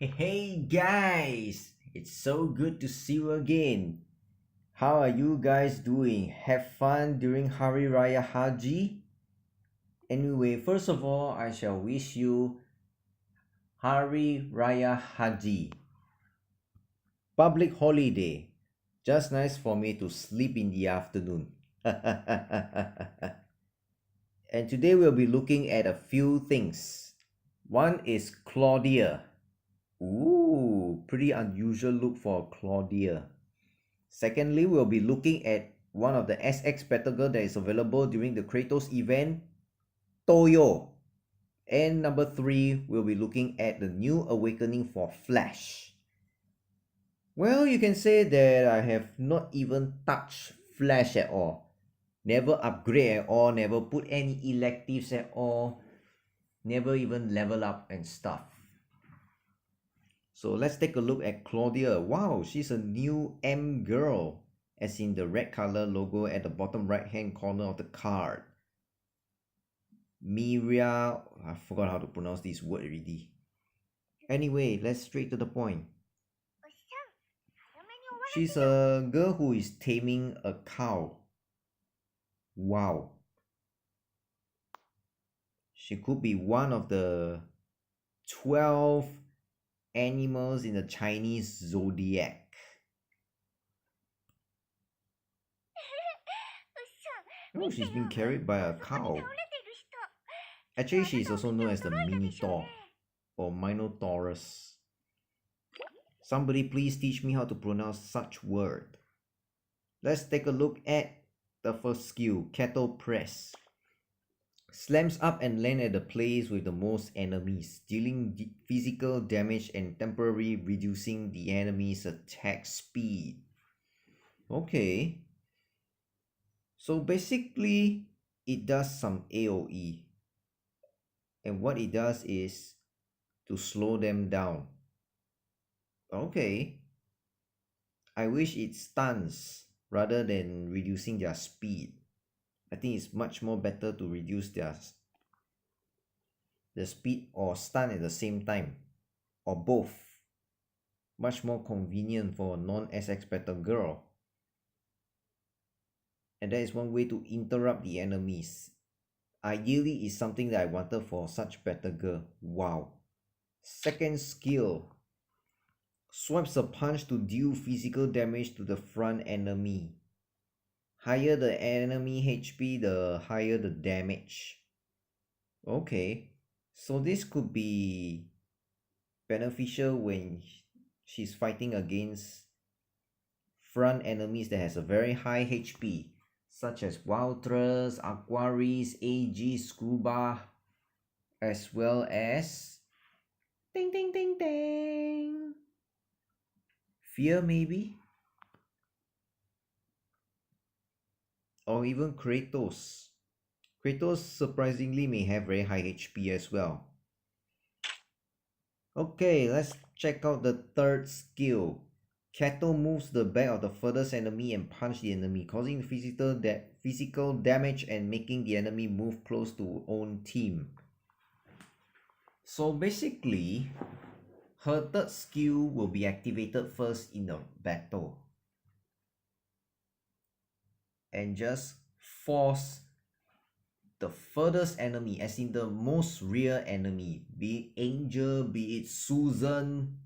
Hey guys, it's so good to see you again. How are you guys doing? Have fun during Hari Raya Haji? Anyway, first of all, I shall wish you Hari Raya Haji. Public holiday. Just nice for me to sleep in the afternoon. And today we'll be looking at a few things. One is Claudia. Ooh, pretty unusual look for Claudia. Secondly, we'll be looking at one of the SX battle girl that is available during the Kratos event, Toyo. And number 3, we'll be looking at the new awakening for Flash. Well, you can say that I have not even touched Flash at all. Never upgrade at all, never put any electives at all, never even level up and stuff. So let's take a look at Claudia. Wow, she's a new M girl, as in the red color logo at the bottom right hand corner of the card. Miria, I forgot how to pronounce this word already. Anyway, let's straight to the point. She's a girl who is taming a cow. Wow. She could be one of the 12 animals in the Chinese zodiac. Oh, she's been carried by a cow. Actually, she is also known as the Minotaur or Minotaurus. Somebody please teach me how to pronounce such word. Let's take a look at the first skill, Cattle Press. Slams up and land at the place with the most enemies, dealing physical damage and temporarily reducing the enemy's attack speed. Okay. So basically, it does some AoE. And what it does is to slow them down. Okay. I wish it stuns rather than reducing their speed. I think it's much more better to reduce their speed or stun at the same time, or both. Much more convenient for a non-SX battle girl. And that is one way to interrupt the enemies. Ideally, it's something that I wanted for such battle girl. Wow. Second skill. Swipes a punch to deal physical damage to the front enemy. Higher the enemy HP, the higher the damage. Okay, so this could be beneficial when she's fighting against front enemies that has a very high HP, such as Waltrus, Aquaris, AG, Scuba, as well as ding ding ding ding, Fear maybe, or even Kratos. Kratos surprisingly may have very high HP as well. Okay, let's check out the third skill. Kato moves the back of the furthest enemy and punch the enemy, causing physical damage and making the enemy move close to own team. So basically, her third skill will be activated first in the battle. And just force the furthest enemy, as in the most rear enemy, be it Angel, be it Susan,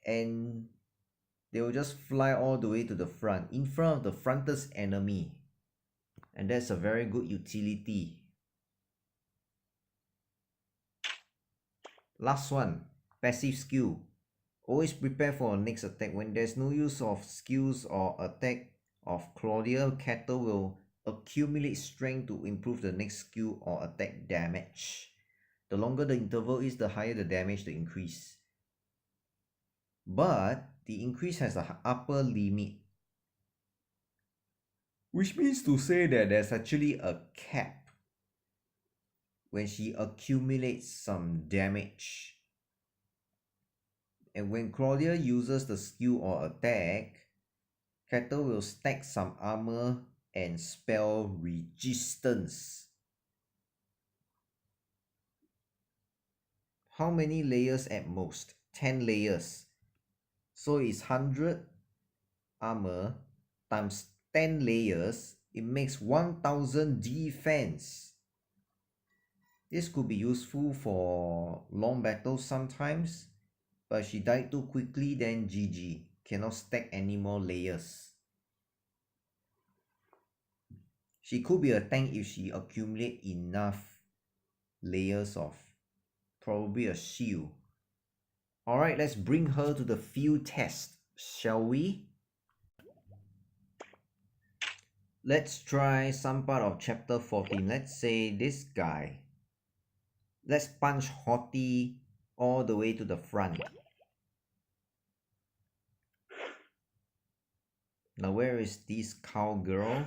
and they will just fly all the way to the front, in front of the frontest enemy. And that's a very good utility. Last one, passive skill. Always prepare for a next attack. When there's no use of skills or attack of Claudia, Kato will accumulate strength to improve the next skill or attack damage. The longer the interval is, the higher the damage to increase. But the increase has an upper limit, which means to say that there's actually a cap when she accumulates some damage. And when Claudia uses the skill or attack, Kato will stack some armor and spell resistance. How many layers at most? 10 layers. So it's 100 armor times 10 layers. It makes 1000 defense. This could be useful for long battles sometimes. But she died too quickly, then GG. Cannot stack any more layers. She could be a tank if she accumulate enough layers of probably a shield. Alright, let's bring her to the field test, shall we? Let's try some part of chapter 14. Let's say this guy. Let's punch Hottie all the way to the front. Now where is this cowgirl?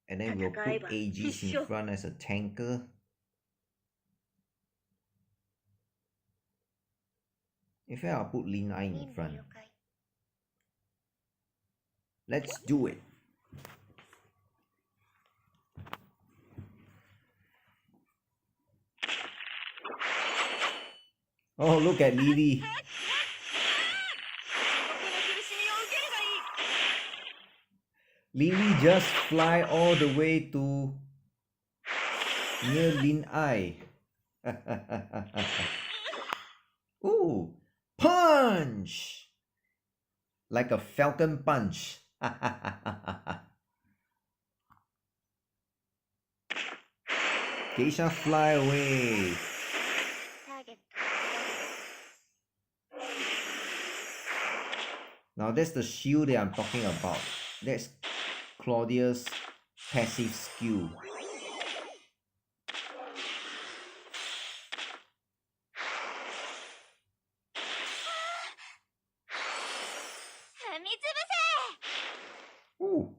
And then we'll put Aegis in front as a tanker. In fact, I'll put Lin Ai in front. Let's do it. Oh, look at Lily. Lily just fly all the way to near Lin Ai. Ooh, punch! Like a falcon punch. Geisha, fly away. Now that's the shield that I'm talking about. That's Claudia's passive skill. Ooh.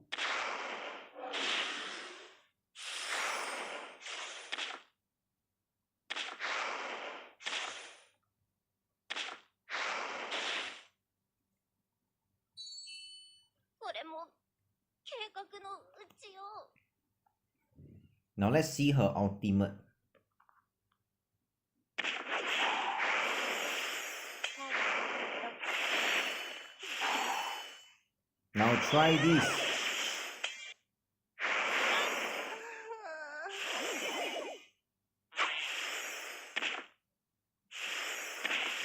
Now let's see her ultimate. Now try this.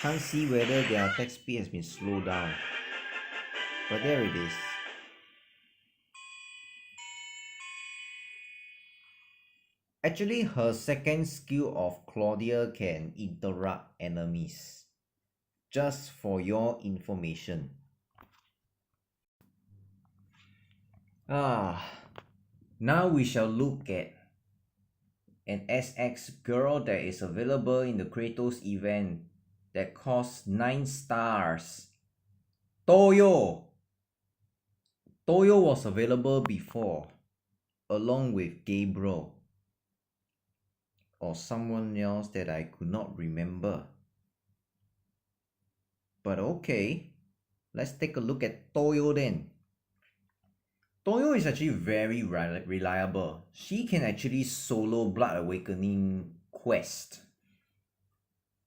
Can't see whether their attack speed has been slowed down. But there it is. Actually, her second skill of Claudia can interrupt enemies. Just for your information. Now we shall look at an SX girl that is available in the Kratos event that costs 9 stars. Toyo! Toyo was available before, along with Gabriel. Or someone else that I could not remember. But okay, let's take a look at Toyo then. Toyo is actually very reliable. She can actually solo Blood Awakening quest.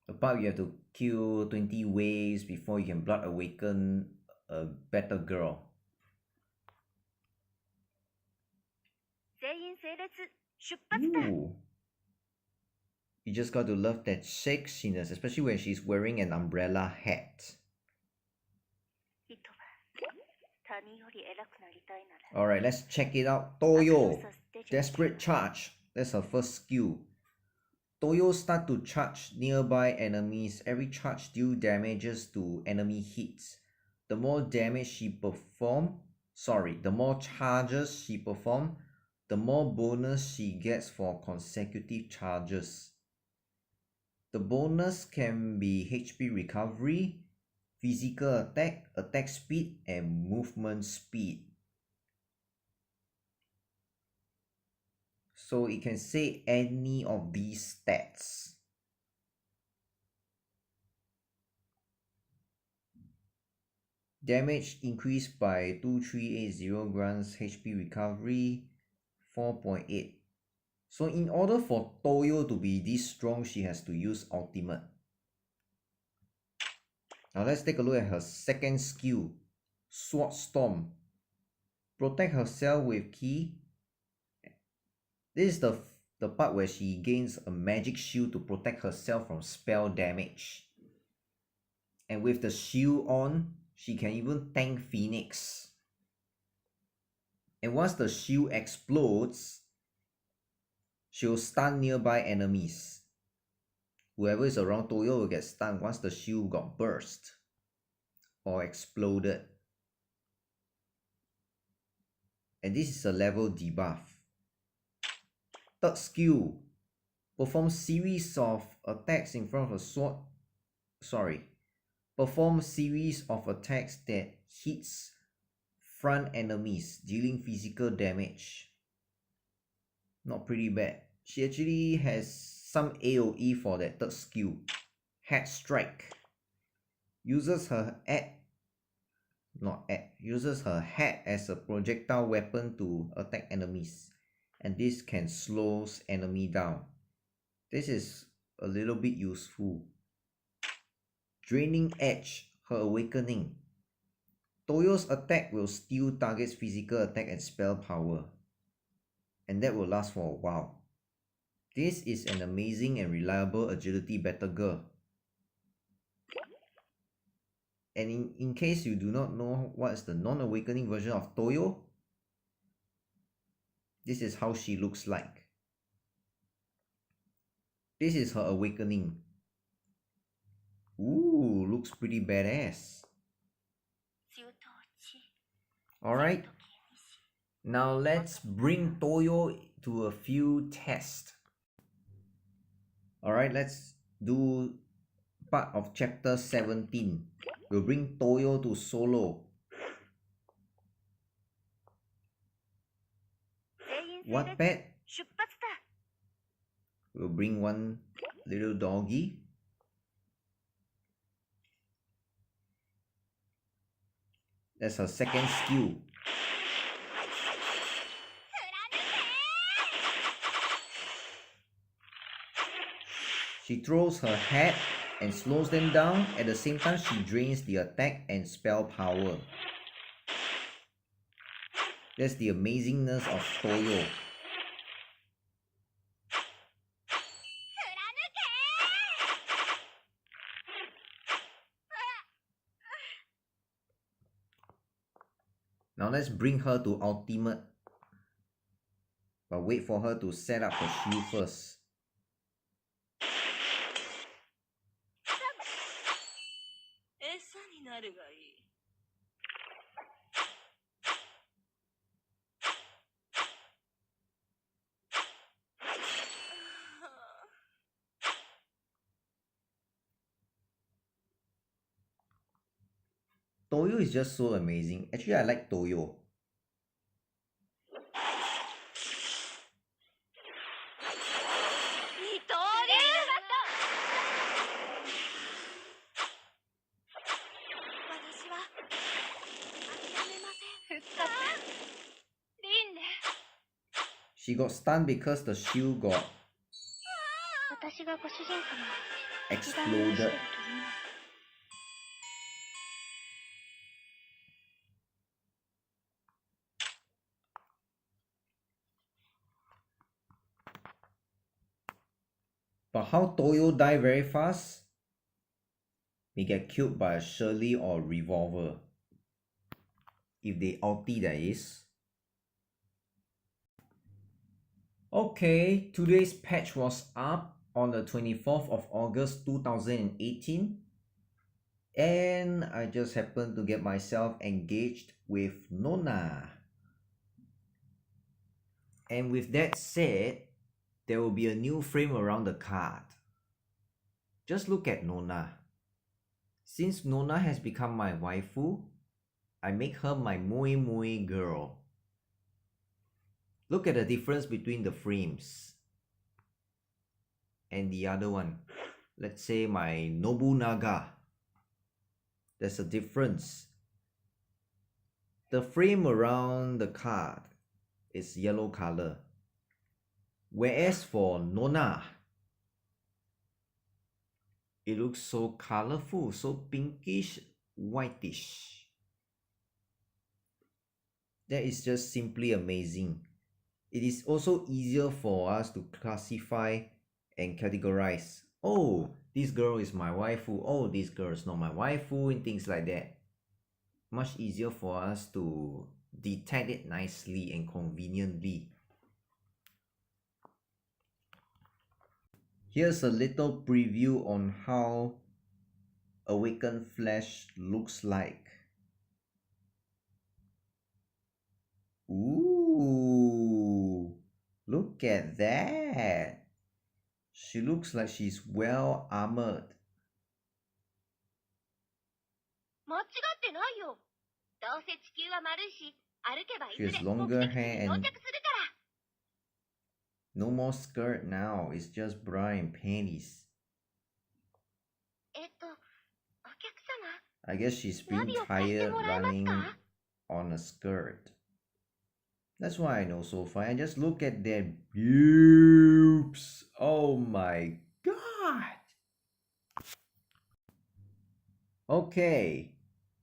The part you have to kill 20 waves before you can Blood Awaken a better girl. Ooh. You just got to love that sexiness, especially when she's wearing an umbrella hat. Alright, let's check it out. Toyo, Desperate Charge. That's her first skill. Toyo start to charge nearby enemies. Every charge deal damages to enemy hits. The more damage she the more charges she perform, the more bonus she gets for consecutive charges. The bonus can be HP recovery, physical attack, attack speed, and movement speed. So it can say any of these stats. Damage increased by 2380 grants, HP recovery 4.8, So in order for Toyo to be this strong, she has to use ultimate. Now let's take a look at her second skill, Sword Storm. Protect herself with ki. This is the part where she gains a magic shield to protect herself from spell damage. And with the shield on, she can even tank Phoenix. And once the shield explodes, she'll stun nearby enemies. Whoever is around Toyo will get stunned once the shield got burst or exploded. And this is a level debuff. Third skill, perform series of attacks in front of a sword. Perform series of attacks that hits front enemies, dealing physical damage. Not pretty bad. She actually has some AoE for that third skill. Head Strike. Uses her head as a projectile weapon to attack enemies. And this can slow enemy down. This is a little bit useful. Draining Edge, her awakening. Toyo's attack will steal target's physical attack and spell power. And that will last for a while. This is an amazing and reliable agility battle girl. And in case you do not know what is the non-awakening version of Toyo, this is how she looks like. This is her awakening. Ooh, looks pretty badass. Alright, now let's bring Toyo to a few tests. Alright, let's do part of chapter 17. We'll bring Toyo to solo. What pet? We'll bring one little doggy. That's her second skill. She throws her hat and slows them down. At the same time, she drains the attack and spell power. That's the amazingness of Toyo. Now let's bring her to ultimate. But wait for her to set up her shield first. Toyo is just so amazing. Actually, I like Toyo. She got stunned because the shield got exploded. But how Toyo die very fast? They get killed by a Shirley or revolver. If they ulti, that is. Okay, today's patch was up on the 24th of August 2018. And I just happened to get myself engaged with Nona. And with that said, there will be a new frame around the card. Just look at Nona. Since Nona has become my waifu, I make her my moe moe girl. Look at the difference between the frames. And the other one. Let's say my Nobunaga. There's a difference. The frame around the card is yellow color. Whereas for Nona, it looks so colorful, so pinkish, whitish. That is just simply amazing. It is also easier for us to classify and categorize. Oh, this girl is my waifu. Oh, this girl is not my waifu, and things like that. Much easier for us to detect it nicely and conveniently. Here's a little preview on how Awakened Flesh looks like. Ooh, look at that. She looks like she's well armored. She has longer hair and no more skirt now. It's just bra and panties. I guess she's being tired running on a skirt. That's why I know so far. And just look at their boobs. Oh my god. Okay,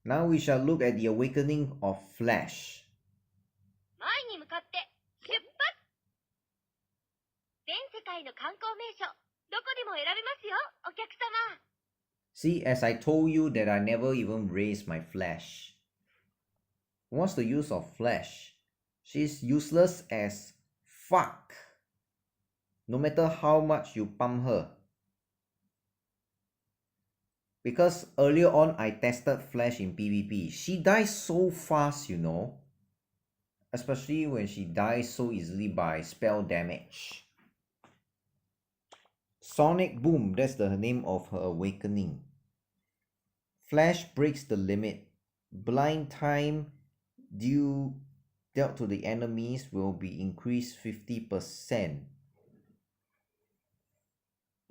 now we shall look at the awakening of Flash. See, as I told you that I never even raised my Flash. What's the use of Flash? She's useless as fuck. No matter how much you pump her. Because earlier on I tested Flash in PvP. She dies so fast, you know. Especially when she dies so easily by spell damage. Sonic Boom, that's the name of her awakening. Flash breaks the limit. Blind time dealt to the enemies will be increased 50%.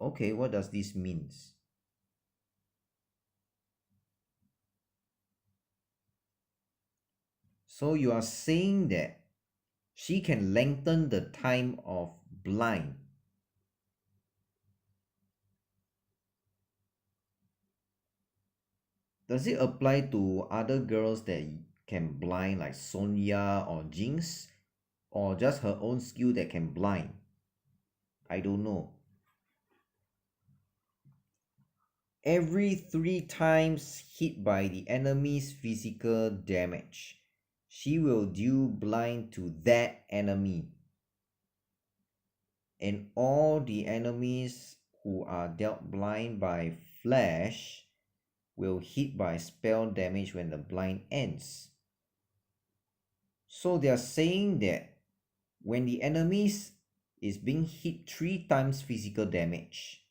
Okay, what does this mean? So you are saying that she can lengthen the time of blind. Does it apply to other girls that can blind like Sonya or Jinx? Or just her own skill that can blind? I don't know. Every 3 times hit by the enemy's physical damage, she will deal blind to that enemy. And all the enemies who are dealt blind by Flash will hit by spell damage when the blind ends. So they are saying that when the enemies is being hit 3 times physical damage,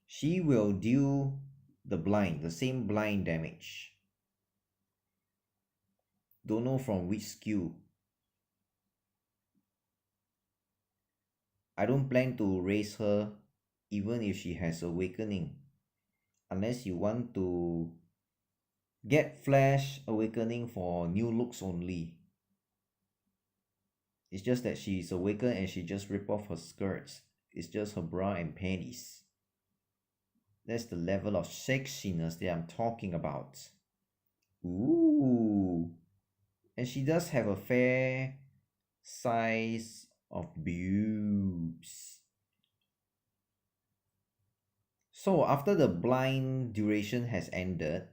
she will deal the same blind damage. Don't know from which skill. I don't plan to raise her even if she has awakening. Unless you want to get Flash awakening for new looks only. It's just that she's awakened and she just rip off her skirts. It's just her bra and panties. That's the level of sexiness that I'm talking about. Ooh. And she does have a fair size of boobs. So after the blind duration has ended,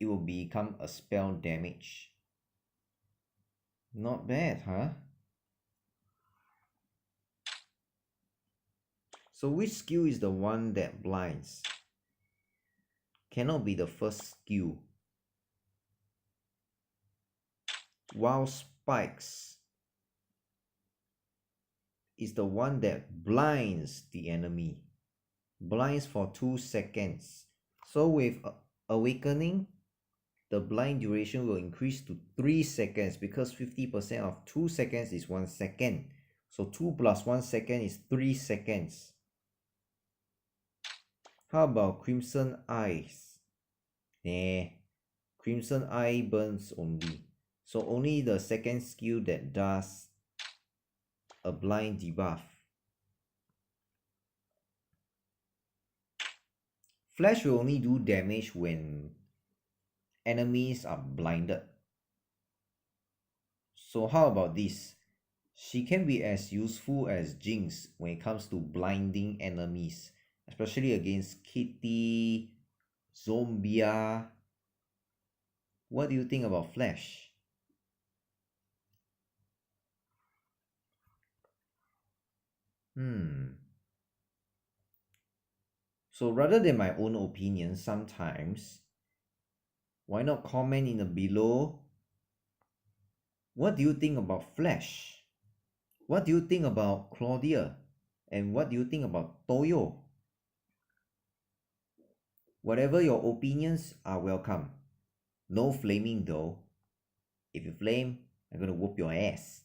it will become a spell damage. Not bad, huh? So which skill is the one that blinds? Cannot be the first skill. Wild Spikes is the one that blinds the enemy. Blinds for 2 seconds. So with awakening, the blind duration will increase to 3 seconds because 50% of 2 seconds is 1 second. So 2 plus 1 second is 3 seconds. How about Crimson Eyes? Nah, Crimson Eye burns only. So only the second skill that does a blind debuff. Flash will only do damage when enemies are blinded. So how about this? She can be as useful as Jinx when it comes to blinding enemies, especially against Kitty, Zombia. What do you think about Flash? So rather than my own opinion sometimes, why not comment in the below? What do you think about Flash? What do you think about Claudia? And what do you think about Toyo? Whatever your opinions are welcome. No flaming though. If you flame, I'm gonna whoop your ass.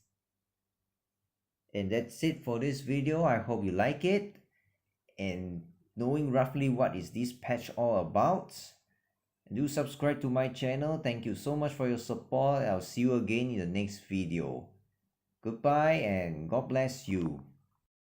And that's it for this video. I hope you like it. And knowing roughly what is this patch all about, do subscribe to my channel. Thank you so much for your support. I'll see you again in the next video. Goodbye and God bless you.